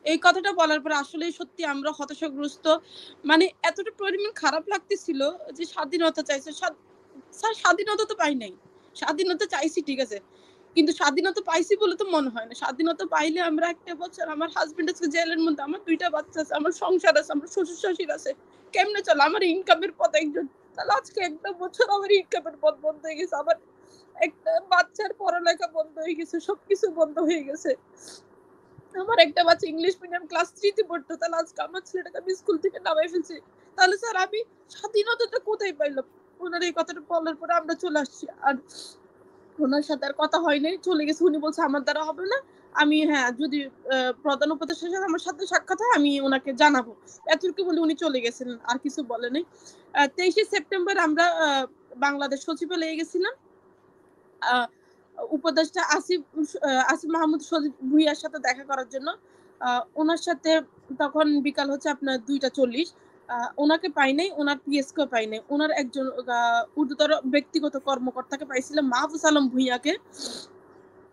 এই কথাটা বলার পর আসলেই সত্যি আমরা হতাশাগ্রস্ত। মানে এতটা পরিমাণ খারাপ লাগতেছিল যে স্বাধীনতা চাইছে। স্যার স্বাধীনতা তো পাই নাই। স্বাধীনতা চাইছি ঠিক আছে। কিন্তু স্বাধীনতা পাইছি বলে তো মনে হয় না। স্বাধীনতা পাইলে আমরা একটা বছর আমার হাসব্যান্ড আছে জেলের মধ্যে, আমার ২ টা বাচ্চা আছে, আমার সংসার আছে, আমার শ্বশুর-শাশুড়ি আছে। কেমনে চলে? আমার ইনকামের পথ একজন। তাহলে আজকে ১ বছর আমার ইনকামের পথ বন্ধ হয়ে গেছে। আমার একটা বাচ্চার পড়ালেখা বন্ধ হয়ে গেছে। সবকিছু বন্ধ হয়ে গেছে। আমার একটা বাচ্চা ইংলিশ মিডিয়াম ক্লাস 3 তে পড়তো। তাহলে আজকে আমার ছেলেটাকে আমি স্কুল থেকে নামায় ফেলছি। তাহলে স্যার আমি স্বাধীনতাটা কোথায় পাইলাম? উনার এই কথাটা বলার পরে আমরা চলে আসছি। আর উনার সাথে আর কথা হয় নাই। চলে গেছে। উনি বলছে আমার দ্বারা হবে না। আমি হ্যাঁ, যদি প্রধান উপদেষ্টার সাথে আমার সাথে সাক্ষাৎ হয় আমি উনাকে জানাবো। এতটুকু বলে উনি চলে গেছেন। আর কিছু বলে নাই। ২৩শে সেপ্টেম্বর আমরা বাংলাদেশ সচিবালয়ে গেছিলাম। আ উপদেষ্টা আসিফ মাহমুদ সজীব ভুঁইয়ার সাথে দেখা করার জন্য। আ উনার সাথে তখন বিকাল হচ্ছে আপনার ২টা ৪০। উনাকে পাই নাই, উনার পিএসকেও পাই নাই। উনার একজন ঊর্ধ্বতর ব্যক্তিগত কর্মকর্তাকে পাইছিলাম মাহফুজ আলম ভুঁইয়াকে।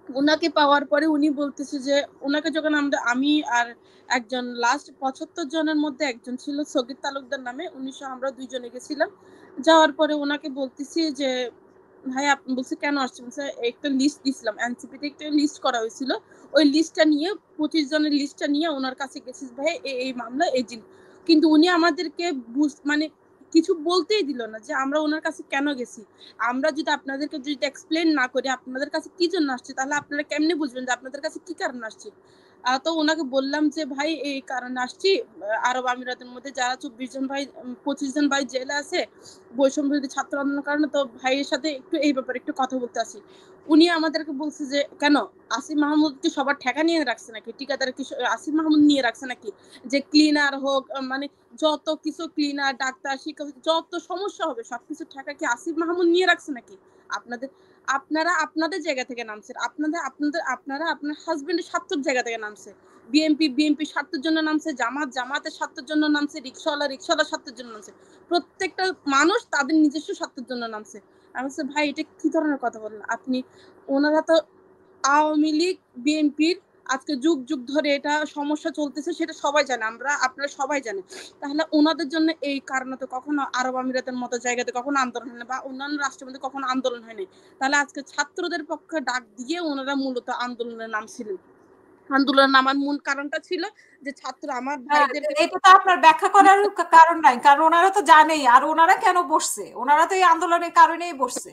উনাকে পাওয়ার পরে উনি বলতেছে যে উনাকে যখন আমি আর একজন লাস্ট ৭৫ জনের মধ্যে একজন ছিল সগীর তালুকদার নামে। উনি সহ আমরা ২ জনে গেছিলাম। যাওয়ার পরে উনাকে বলতেছি যে, "ভাই আপনি" বলছে, "কেন আসছেন?" বলছে, "একটা লিস্ট দিছিলাম। এনসিপিতে একটা লিস্ট করা হয়েছিল। ওই লিস্টটা নিয়ে ২৫ জনের লিস্টটা নিয়ে উনার কাছে গেছি। ভাই এই মামলা এই কিন্তু উনি আমাদেরকে মানে কিছু বলতেই দিল না যে আমরা উনার কাছে কেন গেছি। আমরা যদি আপনাদেরকে যদি এক্সপ্লেইন না করি আপনাদের কাছে কি জন্য আসছি, তাহলে আপনারা কেমনে বুঝবেন যে আপনাদের কাছে কি কারণে আসছি? তো উনাকে বললাম যে, "ভাই এই কারণে আসছি। আরব আমিরাতের মধ্যে যারা ২৪ জন ভাই ২৫ জন ভাই জেলে আছে বৈষম্য বিরোধী ছাত্র আন্দোলনের কারণে, তো ভাইয়ের সাথে একটু এই ব্যাপারে একটু কথা বলতে আসি।" উনি আমাদেরকে বলছে যে, "কেন? আসিফ মাহমুদ কি সবার ঠেকা নিয়ে রাখছে নাকি? ঠিকাদার কি আসিফ মাহমুদ নিয়ে রাখছে নাকি? যে ক্লিনার হোক মানে যত কিছু ক্লিনার, ডাক্তার, শিক্ষক যত সমস্যা হবে সবকিছুর ঠেকা কি আসিফ মাহমুদ নিয়ে রাখছে নাকি? আপনাদের আপনারা আপনাদের জায়গা থেকে নামছেন। আপনারা আপনার হাসব্যান্ডের স্বার্থের জায়গা থেকে নামছে। বিএনপি স্বার্থের জন্য নামছে, জামাতের স্বার্থের জন্য নামছে, রিক্শাওয়ালার স্বার্থের জন্য নামছে। প্রত্যেকটা মানুষ তাদের নিজস্ব স্বার্থের জন্য নামছে।" আমি বলছি, "ভাই এটা কি ধরনের কথা বললেন? ওনারা তো আওয়ামী লীগ, বিএনপির আজকে যুগ ধরে এটা সমস্যা চলতেছে সেটা সবাই জানে। আপনারা সবাই জানেন। তাহলে উনাদের জন্য এই কারণে তো কখনো আরব আমিরাতের মতো জায়গাতে কখনো আন্দোলন হয় না বা অন্যান্য রাষ্ট্রের মধ্যে কখনো আন্দোলন হয় নাই। তাহলে আজকে ছাত্রদের পক্ষে ডাক দিয়ে উনারা মূলত আন্দোলনে নামছিলেন। আন্দোলনে নামার মূল কারণটা ছিল যে ছাত্র আমার হ্যাঁ, ভাইদেরকে এটা তো আপনার ব্যাখ্যা করার কারণ নাই। কারণ ওনারা তো জানেই। আর ওনারা কেন বসছে? ওনারা তো এই আন্দোলনের কারণেই বসছে।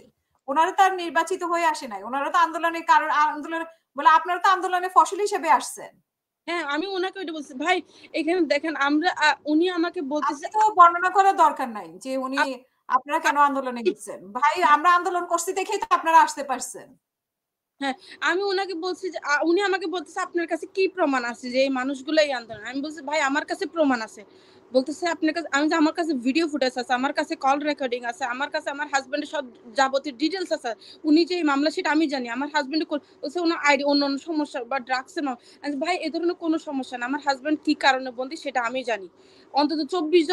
ওনারা তো আর নির্বাচিত হয়ে আসে নাই। ওনারা তো আন্দোলনের কারণ বলে আপনারা তো আন্দোলনের ফসল হিসেবে আসছেন। হ্যাঁ, আমি উনাকে ওইটা বলছি। ভাই এখানে দেখেন আমরা উনি আমাকে বলতেছে আপনি তো বর্ণনা করার দরকার নাই যে উনি আপনারা কেন আন্দোলনে গেছেন। ভাই আমরা আন্দোলন করছি দেখেই তো আপনারা আসতে পারছেন। হ্যাঁ, আমি উনাকে বলছি যে উনি আমাকে বলতেছে, "আপনার কাছে কি প্রমাণ আছে যে এই মানুষগুলো এই আন্দোলন?" আমি বলছি, "ভাই আমার কাছে প্রমাণ আছে।" বলতেছে, "আপনার কাছে?" আমি যে, "আমার কাছে ভিডিও ফুটেজ আছে, আমার কাছে কল রেকর্ডিং আছে, আমার কাছে আমার হাসব্যান্ডের সব যাবতীয় ডিটেইলস আছে। উনি যে এই মামলা সেটা আমি জানি। আমার হাসব্যান্ড বলছে উনার আইডি অন্যান্য সমস্যা বা ড্রাগসের আমি বলছি, "ভাই এ ধরনের কোনো সমস্যা না। আমার হাসব্যান্ড কি কারণে বন্দী সেটা আমি জানি। অন্তত ২৪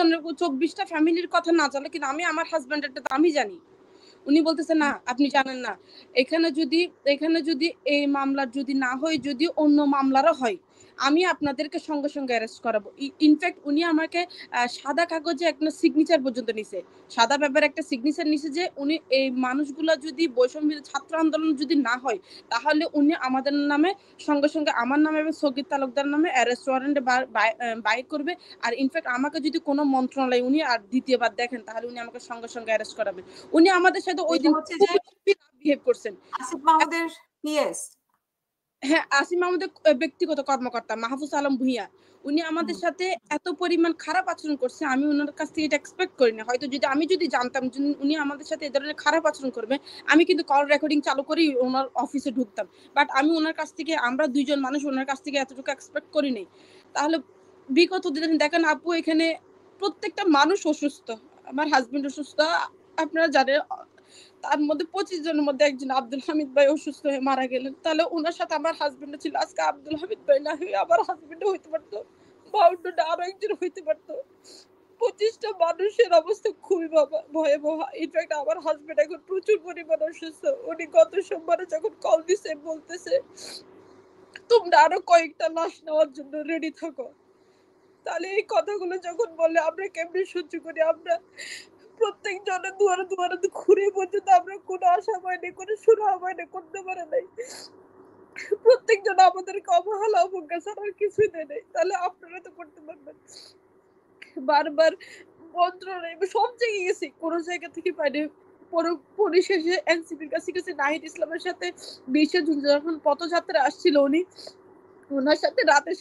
টা ফ্যামিলির কথা না জানলে কিন্তু আমি আমার হাসব্যান্ডেরটা তো আমি জানি।" উনি বলতেছে, "না, আপনি জানেন না। এখানে যদি এই মামলার যদি না হয়, যদি অন্য মামলারও হয়, আমি আপনাদেরকে সঙ্গে অ্যারেস্ট করাবো।" ইনফেক্ট উনি আমাকে সাদা কাগজে একটা সিগনেচার পর্যন্ত নিছে। সাদা পেপারে একটা সিগনেচার নিছে যে উনি এই মানুষগুলা যদি বৈষম্য ছাত্র আন্দোলন যদি না হয়, তাহলে উনি আমাদের নামে সঙ্গে আমার নামে এবং সগীর তালুকদার নামে অ্যারেস্ট ওয়ারেন্ট বাই করবে। আর ইনফেক্ট আমাকে যদি কোনো মন্ত্রণালয় উনি আর দ্বিতীয়বার দেখেন, তাহলে উনি আমাকে সঙ্গে অ্যারেস্ট করাবেন। উনি আমাদের সাথে এটা ঐদিন হচ্ছে যে খুবই বিহেভ করছেন। আসিফ মাহমুদের পিএস। হ্যাঁ, আসিফ মাহমুদের ব্যক্তিগত কর্মকর্তা মাহফুজ আলম ভূঁইয়া। উনি আমাদের সাথে এত পরিমাণ খারাপ আচরণ করছে, আমি উনার কাছ থেকে এটা এক্সপেক্ট করিনি। হয়তো আমি যদি জানতাম যে উনি আমাদের সাথে এ ধরনের খারাপ আচরণ করবে, আমি কিন্তু কল রেকর্ডিং চালু করেই উনার অফিসে ঢুকতাম। বাট আমি উনার কাছ থেকে আমরা ২ জন মানুষ উনার কাছ থেকে এতটুকু এক্সপেক্ট করি নাই। তাহলে বিগত দিনে দেখেন আপু এখানে প্রত্যেকটা মানুষ অসুস্থ। আমার হাসব্যান্ড অসুস্থ। আপনারা জানেন তার মধ্যে ২৫ জনের মধ্যে একজন আব্দুল হামিদ ভাই অসুস্থ হয়ে মারা গেলেন। তাহলে উনার সাথে আমার হাসব্যান্ডও ছিল। আজকে আব্দুল হামিদ ভাই না হয়ে আমার হাসব্যান্ডও হইতে পারত। বা অন্যটা আরো একজন হইতে পারত। ২৫ টা মানুষের অবস্থা খুবই ভয়াবহ। ইনফেক্ট আমার হাসব্যান্ড এখন প্রচুর পরিমাণে অসুস্থ। উনি গত সোমবারে যখন কল দিছে বলতেছে তোমরা আরো কয়েকটা লাশ নেওয়ার জন্য রেডি থাকো। তাহলে এই কথাগুলো যখন বলে আমরা কেমনে সহ্য করি? আমরা প্রত্যেক জনের দুয়ারে দুয়ারে ঘুরে পর্যন্ত আমরা কোনো আশা পাইনি, কোনো সুরাহা পাইনি, করতে পারে নাই। প্রত্যেকজন আমাদেরকে অবহেলা অবজ্ঞা ছাড়া আর কিছুই দেয় নাই। তাহলে আপনারা তো করতে পারবেন। বারবার মন্ত্রণালয় সব জায়গায় গেছি, কোনো জায়গা থেকে পাইনি। পরিশেষে এনসিপির কাছে গেছি, নাহিদ ইসলামের সাথে 20 জুন যখন পথযাত্রা আসছিল উনি, উনার সাথে রাতের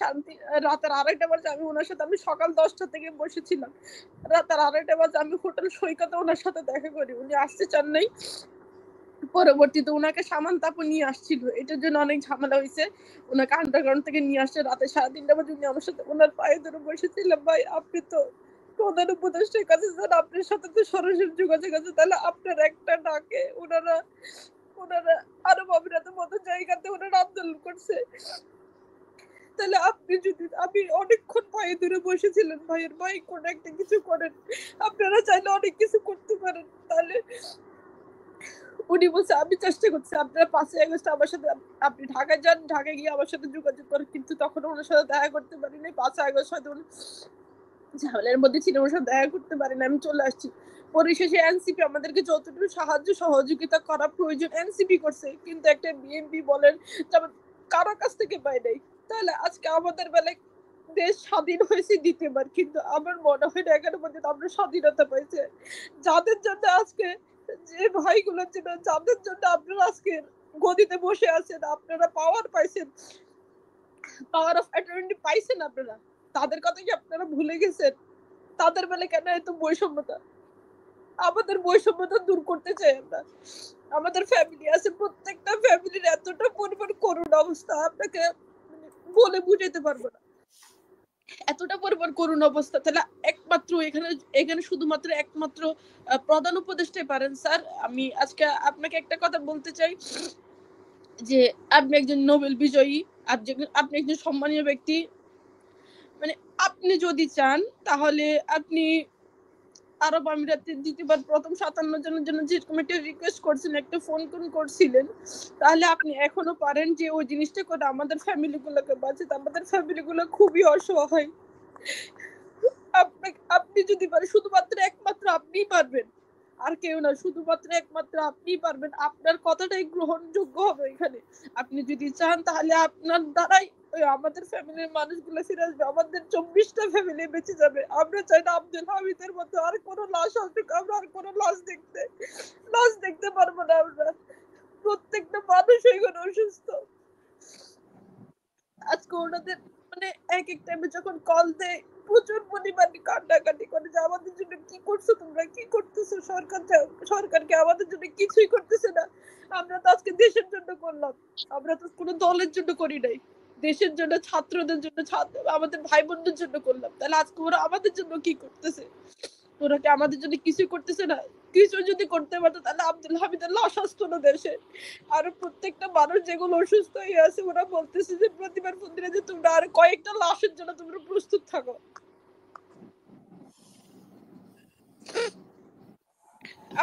2:30 বাজে উনার সাথে আমি সকাল 10টা থেকে বসেছিলাম। রাতের 2:30 বাজে আমি হোটেল সৈকতে উনার সাথে দেখা করি। উনি আসতে চান নাই। পরবর্তীতে উনাকে সামান্ত আপু নিয়ে আসছিল। এটার জন্য অনেক ঝামেলা হইছে। উনাকে আন্ডারগ্রাউন্ড থেকে নিয়ে আসছে রাতে 3:30 বাজে উনি আমার সাথে উনার পায়ে ধরে বসেছিলাম। ভাই আপনি তো প্রধান উপদেষ্টার কাছে যান, আপনার সাথে তো সরাসরি যোগাযোগ আছে। তাহলে আপনার একটা ডাকে উনারা আরব আমিরাতের মতো জায়গাতে উনারা আন্দোলন করছে। তাহলে আপনি যদি আমি অনেকক্ষণ পায়ে ধরে বসেছিলেন ভাইয়ের ভাই কোন একটা কিছু করেন, আপনারা চাইলে অনেক কিছু করতে পারেন। তাহলে উনি বলছে আমি চেষ্টা করছি, আপনারা 5ই আগস্ট আমার সাথে আপনি ঢাকায় যান, ঢাকায় গিয়ে আমার সাথে যোগাযোগ করেন। কিন্তু তখন ওনার সাথে দেখা করতে পারিনি। 5ই আগস্ট হয়তো উনি ঝামেলার মধ্যে ছিল, ওনার সাথে দেখা করতে পারিনি, আমি চলে আসছি। পরিশেষে এনসিপি আমাদেরকে যতটুকু সাহায্য সহযোগিতা করা প্রয়োজন এনসিপি করছে, কিন্তু একটা বিএনপি বলেন যেমন কারো কাছ থেকে পাই নাই। তাহলে আজকে আমাদের বেলায় দেশ স্বাধীন হয়েছে 2বার, কিন্তু আমার মনে হয় না এখনো পর্যন্ত আমরা স্বাধীনতা পাইছে। যাদের জন্য আজকে যে ভাইগুলোর জন্য যাদের জন্য আপনারা আজকে গদিতে বসে আছেন, আপনারা পাওয়ার পাইছেন, পাওয়ার অফ অ্যাটর্নি পাইছেন আপনারা, তাদের কথা কি আপনারা ভুলে গেছেন? তাদের বেলায় কেন এত বৈষম্যতা? আমাদের বৈষম্যতা দূর করতে চাই আমরা। আমাদের ফ্যামিলি আছে, প্রত্যেকটা ফ্যামিলির এতটা পরিমাণ করুণ অবস্থা আপনাকে বলে বুঝাতে পারবো না। এতটা পরিমাণ করুণ অবস্থা। তাহলে একমাত্র এখানে শুধুমাত্র একমাত্র প্রধান উপদেষ্টাই পারেন স্যার। আমি আজকে আপনাকে একটা কথা বলতে চাই যে আপনি একজন নোবেল বিজয়ী, আপনি একজন সম্মানীয় ব্যক্তি। মানে আপনি যদি চান তাহলে আপনি আরব আমিরাতে 2বার প্রথম 57 জনের জন্য যেরকম একটা রিকোয়েস্ট করছেন, একটা ফোন করছিলেন, তাহলে আপনি এখনো পারেন যে ওই জিনিসটা করে আমাদের ফ্যামিলি গুলোকে বাঁচাতে। আমাদের ফ্যামিলি গুলো খুবই অসহায়। আপনি যদি পারেন, শুধুমাত্র একমাত্র আপনিই পারবেন, আর কেউ না, শুধুমাত্র একমাত্র আপনিই পারবেন। আপনার কথাটাই গ্রহণযোগ্য হবে এখানে। আপনি যদি চান তাহলে আপনার দ্বারাই আমাদের ফ্যামিলির মানুষগুলো ফিরে আসবে, আমাদের 24টা ফ্যামিলি বেঁচে যাবে। আমরা চাই না আব্দুল হামিদের মতো আর কোনো লাশ আসুক, আমরা আর কোনো লাশ দেখতে পারবো না। আমরা প্রত্যেকটা মানুষ এখানে অসুস্থ। আজকে ওনাদের মানে এক এক টাইমে যখন কল দেয় প্রচুর পরিমাণে কান্নাকাটি করে যে আমাদের জন্য কি করছো, তোমরা কি করতেছো, সরকারকে আমাদের জন্য কিছুই করতেছে না। আমরা তো আজকে দেশের জন্য করলাম, আমরা তো কোনো দলের জন্য করি নাই, দেশের জন্য, ছাত্রদের জন্য, আমাদের ভাই বোনদের জন্য করলাম। তাহলে আজকে ওরা আমাদের জন্য কি করতেছে? ওরা কি আমাদের জন্য কিছুই করতেছে না? কিছু যদি করতে পারতো তাহলে আব্দুল হামিদের লাশ আসতো না দেশে। আর প্রত্যেকটা মানুষ যেগুলো অসুস্থ হয়ে আছে ওরা বলতেছে যে প্রতিবার মন্দিরে যে তোমরা আর কয়েকটা লাশের জন্য তোমরা প্রস্তুত থাকো।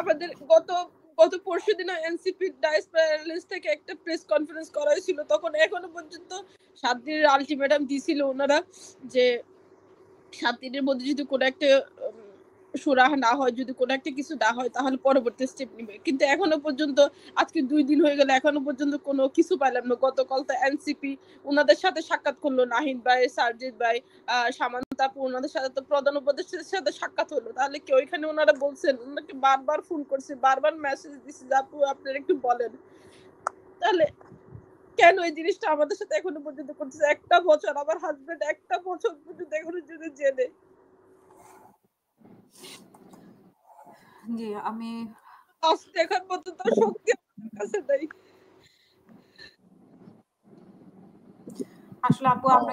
আমাদের গত পরশুদিন এনসিপি ডায়াসপোরা এয়ারলাইন্স থেকে একটা প্রেস কনফারেন্স করা হয়েছিল, তখন এখনো পর্যন্ত 7 দিনের আলটিমেটাম দিছিল ওনারা যে 7 দিনের মধ্যে যদি কোনো একটা সুরাহা না হয়, যদি কোনো একটা কিছু না হয় তাহলে পরবর্তী স্টেপ নিবে। কিন্তু এখনো পর্যন্ত আজকে 2 দিন হয়ে গেল, এখনো পর্যন্ত কোনো কিছু পাইলাম না। গতকাল তো এনসিপি উনাদের সাথে সাক্ষাৎ করলো, নাহিদ ভাই, সার্জিদ ভাই, সামান্তা আপু, ওনাদের সাথে তো প্রধান উপদেষ্টার সাথে সাক্ষাৎ হলো। তাহলে কি ওইখানে ওনারা বলছেন, ওনাকে বারবার ফোন করছে, বারবার মেসেজ দিছে যে আপু আপনারা একটু বলেন। তাহলে কেন এই জিনিসটা আমাদের সাথে এখনো পর্যন্ত করতেছে? একটা বছর আমার হাজবেন্ড একটা বছর পর্যন্ত এখনো জেলে জেলে। জি, আমি লাশ দেখার মতো তো শক্তি আমার কাছে নাই। আসলে আপু আমরা